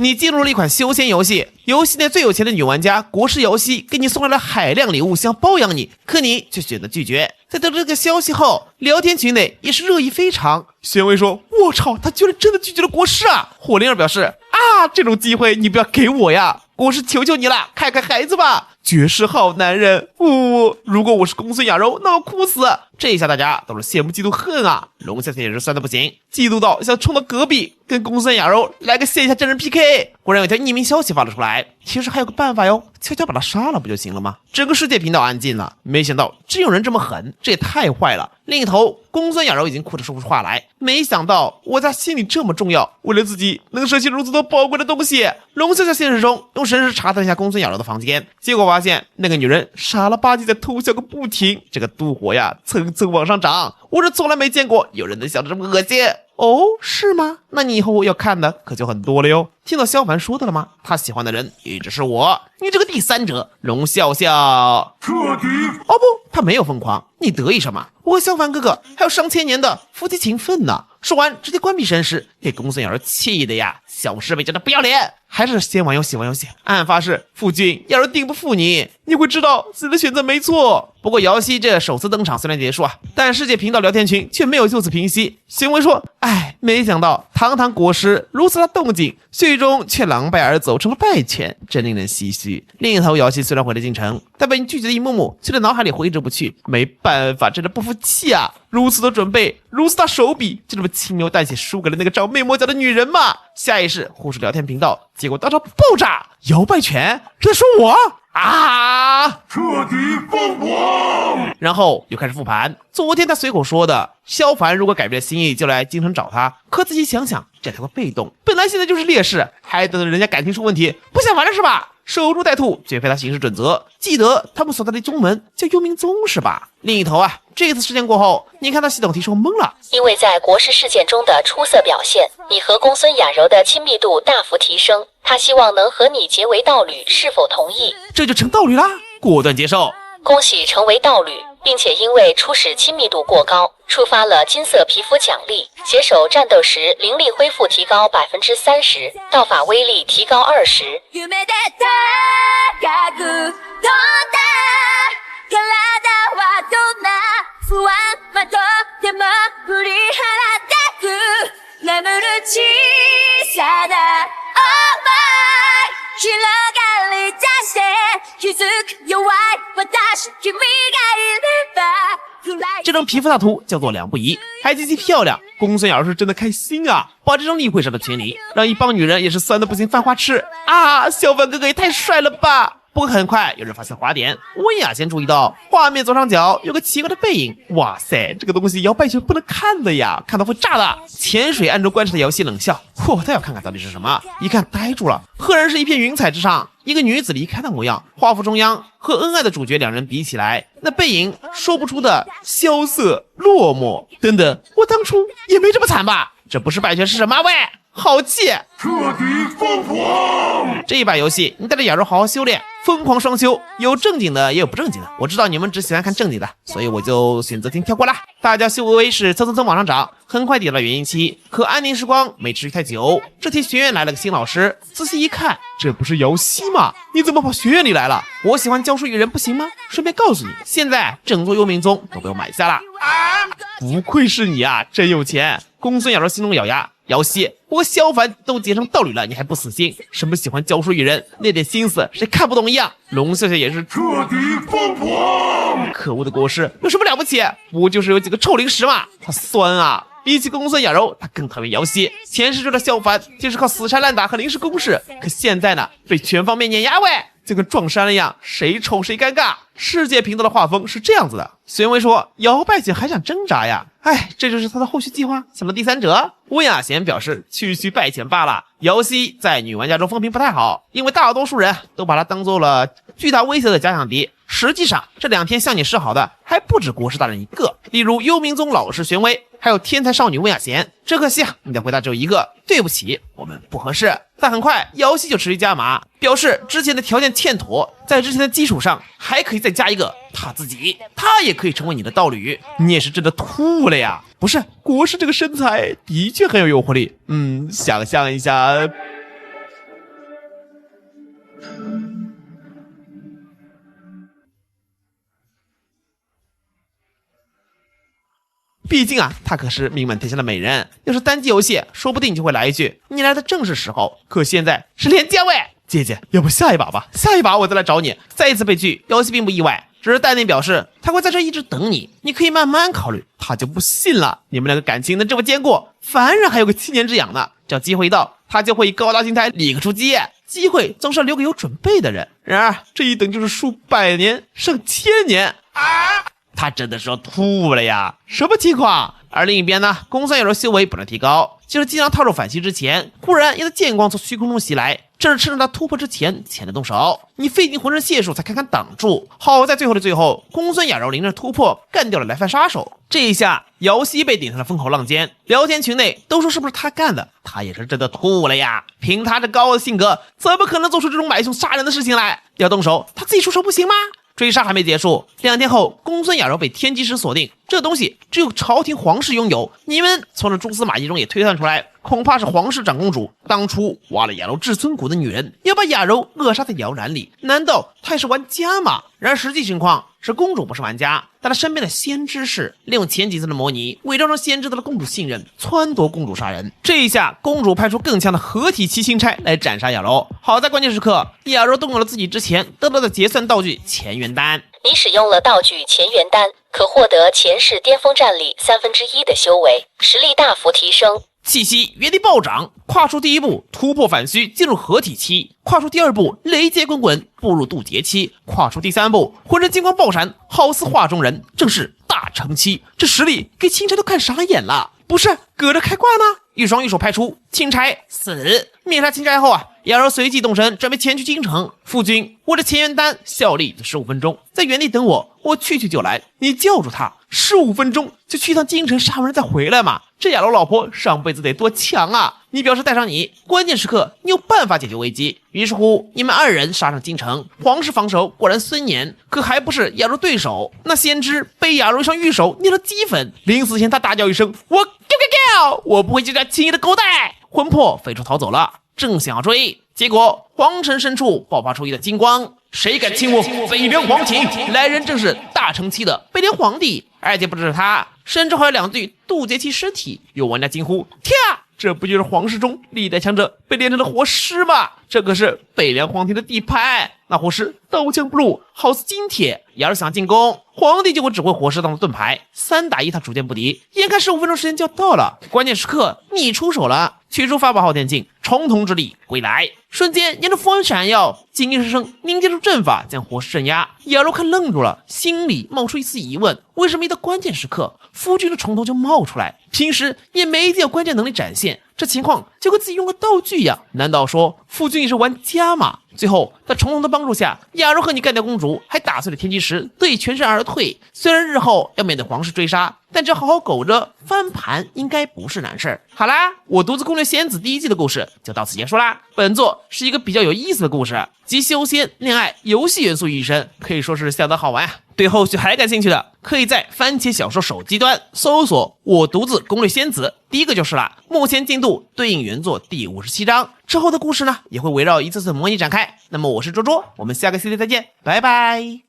你进入了一款休闲游戏，游戏内最有钱的女玩家国师瑶希给你送来了海量礼物，想包养你，可你却选择拒绝。在得知这个消息后，聊天群内也是热议非常。玄威说：“我操，他居然真的拒绝了国师啊！”火灵儿表示：“啊，这种机会你不要给我呀！国师求求你了，看看孩子吧。”绝世好男人，如果我是公孙雅柔，那我哭死！这一下大家都是羡慕嫉妒恨啊！龙夏夏也是酸的不行，嫉妒到想冲到隔壁跟公孙雅柔来个线下真人 PK。果然有条匿名消息发了出来，其实还有个办法哟，悄悄把他杀了不就行了吗？整个世界频道安静了，没想到真有人这么狠，这也太坏了。另一头，公孙雅柔已经哭着说不出话来，没想到我在心里这么重要，为了自己能舍弃如此多宝贵的东西。龙夏夏现实中用神识查探了一下公孙雅柔的房间，结果发现那个女人傻了吧唧在偷笑个不停，这个妒火呀蹭蹭往上涨，我是从来没见过有人能笑得这么恶心。哦，是吗？那你以后要看的可就很多了哟。听到萧凡说的了吗？他喜欢的人一直是我，你这个第三者。龙笑笑彻底哦不，他没有疯狂，你得意什么？我和萧凡哥哥还有上千年的夫妻情分呢。说完直接关闭神识，给公孙雅柔气的呀，小师妹真的不要脸，还是先玩游戏玩游戏。暗发誓夫君要是定不负你，你会知道自己的选择没错。不过瑶希这首次登场虽然结束啊，但世界频道聊天群却没有就此平息。行为说，哎，没想到堂堂国师如此大动静，最终却狼狈而走成了败犬，真令人唏嘘。另一头瑶希虽然回了京城，但被你拒绝的一幕幕却在脑海里挥之不去，没办法，真的不服气啊！如此的准备，如此大手笔，就这么轻描淡写输给了那个长魅魔角的女人嘛？下意识忽视聊天频道，结果当场爆炸！摇摆拳，这说我啊！彻底疯狂！然后又开始复盘，昨天他随口说的，萧凡如果改变了心意就来京城找他，可仔细想想，这太过被动，本来现在就是劣势，还等着人家感情出问题，不想玩了是吧？守株待兔绝非他行事准则，记得他们所在的宗门叫幽冥宗是吧？另一头啊，这次事件过后，你看他系统提示后懵了，因为在国师事件中的出色表现，你和公孙雅柔的亲密度大幅提升，他希望能和你结为道侣，是否同意？这就成道侣啦，果断接受。恭喜成为道侣，并且因为初始亲密度过高，触发了金色皮肤奖励，携手战斗时灵力恢复提高 30%， 道法威力提高20%。这张皮肤大图叫做两不疑，还极其漂亮。公孙雅柔是真的开心啊，把这张例会上的群里，让一帮女人也是酸的不行，犯花痴啊！萧凡哥哥也太帅了吧！不过很快有人发现滑点，温雅先注意到画面左上角有个奇怪的背影，哇塞，这个东西摇摆拳不能看的呀，看到会炸的。潜水暗中观察的瑶希冷笑，他要看看到底是什么，一看呆住了，赫然是一片云彩之上一个女子离开的模样。画幅中央和恩爱的主角两人比起来，那背影说不出的萧瑟落寞。等等，我当初也没这么惨吧？这不是败犬是什么？喂，好气！彻底疯狂！这一把游戏，你带着雅柔好好修炼，疯狂双修，有正经的也有不正经的。我知道你们只喜欢看正经的，所以我就选择性跳过啦。大家修微微是蹭往上涨，很快抵达了元婴期，可安宁时光没持续太久。这天学院来了个新老师，仔细一看，这不是瑶希吗？你怎么跑学院里来了？我喜欢教书育人不行吗？顺便告诉你，现在整座幽冥宗都被我买下了。不愧是你啊，真有钱！公孙雅柔心中咬牙。瑶希，我和萧凡都结成道侣了，你还不死心？什么喜欢教书育人，那点心思谁看不懂一样？龙笑笑也是彻底疯狂！可恶的国师有什么了不起？不就是有几个臭零食吗？他酸啊！比起公孙雅柔，他更讨厌瑶希。前世中的萧凡就是靠死缠烂打和临时攻势，可现在呢，被全方面碾压喂，就跟撞衫了一样，谁丑谁尴尬。世界频道的画风是这样子的。玄威说，摇摆姐还想挣扎呀？哎，这就是他的后续计划，想到第三者。温雅贤表示区区败犬罢了。瑶希在女玩家中风评不太好，因为大多数人都把他当做了巨大威胁的假想敌。实际上这2天向你示好的还不止国师大人一个，例如幽冥宗老师玄威，还有天才少女温雅贤。只可惜啊，你的回答只有一个，对不起，我们不合适。但很快瑶希就持续加码，表示之前的条件欠妥，在之前的基础上还可以再加一个他自己，他也可以成为你的道侣。你也是真的吐了呀！不是，国师这个身材的确很有诱惑力。想象一下，毕竟啊，她可是名满天下的美人。要是单机游戏，说不定就会来一句你来的正是时候。可现在是廉价位，姐姐，要不下一把吧？下一把我再来找你。再一次被拒，瑶希并不意外，只是淡定表示他会在这一直等你，你可以慢慢考虑。他就不信了，你们两个感情能这么坚固？凡人还有个7年之痒呢，只要机会一到，他就会以高大心态立刻出击。机会总是要留给有准备的人，然而这一等就是数百年上千年他真的是要吐了呀！什么情况？而另一边呢，公孙瑶的修为不断提高，就是经常套入反击之前，忽然一道剑光从虚空中袭来，正是趁着他突破之前前的动手。你费尽浑身解数才堪堪挡住，好在最后的最后，公孙雅柔临阵突破，干掉了来犯杀手。这一下，瑶希被顶上了风口浪尖，聊天群内都说是不是他干的，他也是真的吐了呀！凭他这高傲的性格，怎么可能做出这种买凶杀人的事情来？要动手，他自己出手不行吗？追杀还没结束，2天后，公孙雅柔被天机石锁定，这东西只有朝廷皇室拥有。你们从这蛛丝马迹中也推断出来，恐怕是皇室长公主当初挖了雅柔至尊骨的女人，要把雅柔扼杀在摇篮里。难道她也是玩家吗？然而实际情况是，公主不是玩家，但她身边的先知是利用前几次的模拟，伪装成先知得了公主信任，撺掇公主杀人。这一下，公主派出更强的合体七星钗来斩杀雅柔。好在关键时刻，雅柔动用了自己之前得到的结算道具乾元丹。你使用了道具乾元丹，可获得前世巅峰战力1/3的修为，实力大幅提升。气息原地暴涨，跨出第一步突破反虚进入合体期，跨出第二步雷劫滚滚步入渡劫期，跨出第3步浑身金光爆闪，好似画中人，正是大成期。这实力给钦差都看傻眼了，不是搁着开挂呢？一双玉手拍出，钦差死。灭杀钦差后啊，雅柔随即动身准备前去京城。夫君，我的乾元丹效力15分钟，在原地等我，我去就来。你叫住他，15分钟就去趟京城杀完人再回来嘛？这雅柔老婆上辈子得多强啊！你表示带上你，关键时刻你有办法解决危机。于是乎，你们2人杀上京城，皇室防守果然森严，可还不是雅柔对手。那先知被雅柔一双玉手捏了鸡粉，临死前他大叫一声：“我不会就这样轻易的狗带！”魂魄飞出逃走了。正想要追，结果皇城深处爆发出一道金光，谁敢侵我北凉皇庭？来人正是大成期的北凉皇帝，而且不只是他，甚至还有2具渡劫期尸体。有玩家惊呼：天啊！这不就是皇室中历代强者被炼成了活尸吗？这可是北凉皇庭的地盘，那活尸刀枪不入，好似金铁。要是想进攻，皇帝就会指挥活尸当做盾牌，3打1他逐渐不敌。眼看15分钟时间就要到了，关键时刻你出手了，取出法宝昊天镜，重瞳之力归来，瞬间沿着符文闪耀，紧应声凝结出阵法，将活尸镇压。雅柔看愣住了，心里冒出一丝疑问：为什么一到关键时刻，夫君的重头就冒出来？平时也没一定有关键能力展现，这情况就跟自己用个道具一样。难道说夫君也是玩家吗？最后在重瞳的帮助下，雅柔和你干掉公主，还打碎了天机石，得以全身而退。虽然日后要面对皇室追杀，但只要好好苟着，翻盘应该不是难事。好啦，我独自攻略仙子第1季的故事就到此结束啦。本作是一个比较有意思的故事，集修仙、恋爱、游戏元素于一身，可以说是相当好玩啊。对后续还感兴趣的，可以在番茄小说手机端搜索我独自攻略仙子，第1个就是了。目前进度对应原作第57章，之后的故事呢也会围绕一次次模拟展开。那么我是卓卓，我们下个系列再见，拜拜。